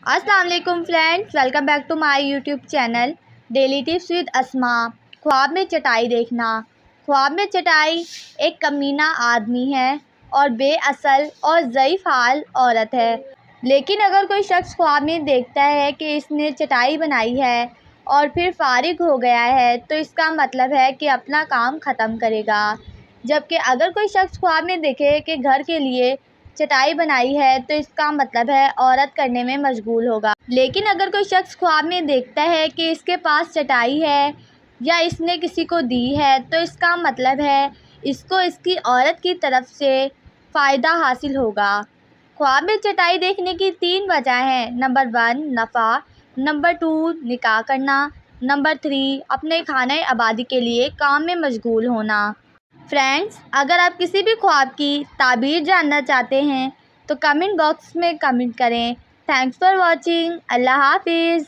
السلام علیکم friends, welcome back to my YouTube channel daily tips with Asma. خواب میں چٹائی دیکھنا۔ خواب میں چٹائی ایک کمینہ آدمی ہے اور بے اصل اور ضعیف حال عورت ہے، لیکن اگر کوئی شخص خواب میں دیکھتا ہے کہ اس نے چٹائی بنائی ہے اور پھر فارغ ہو گیا ہے تو اس کا مطلب ہے کہ اپنا کام ختم کرے گا، جبکہ اگر کوئی شخص خواب میں دیکھے کہ گھر کے لیے چٹائی بنائی ہے تو اس کا مطلب ہے عورت کرنے میں مشغول ہوگا۔ لیکن اگر کوئی شخص خواب میں دیکھتا ہے کہ اس کے پاس چٹائی ہے یا اس نے کسی کو دی ہے تو اس کا مطلب ہے اس کو اس کی عورت کی طرف سے فائدہ حاصل ہوگا۔ خواب میں چٹائی دیکھنے کی 3 وجہ ہیں۔ نمبر 1 نفع، نمبر 2 نکاح کرنا، نمبر 3 اپنے خانہ آبادی کے لیے کام میں مشغول ہونا۔ فرینڈز، اگر آپ کسی بھی خواب کی تعبیر جاننا چاہتے ہیں تو کمنٹ باکس میں کمنٹ کریں۔ Thanks for watching. اللہ حافظ۔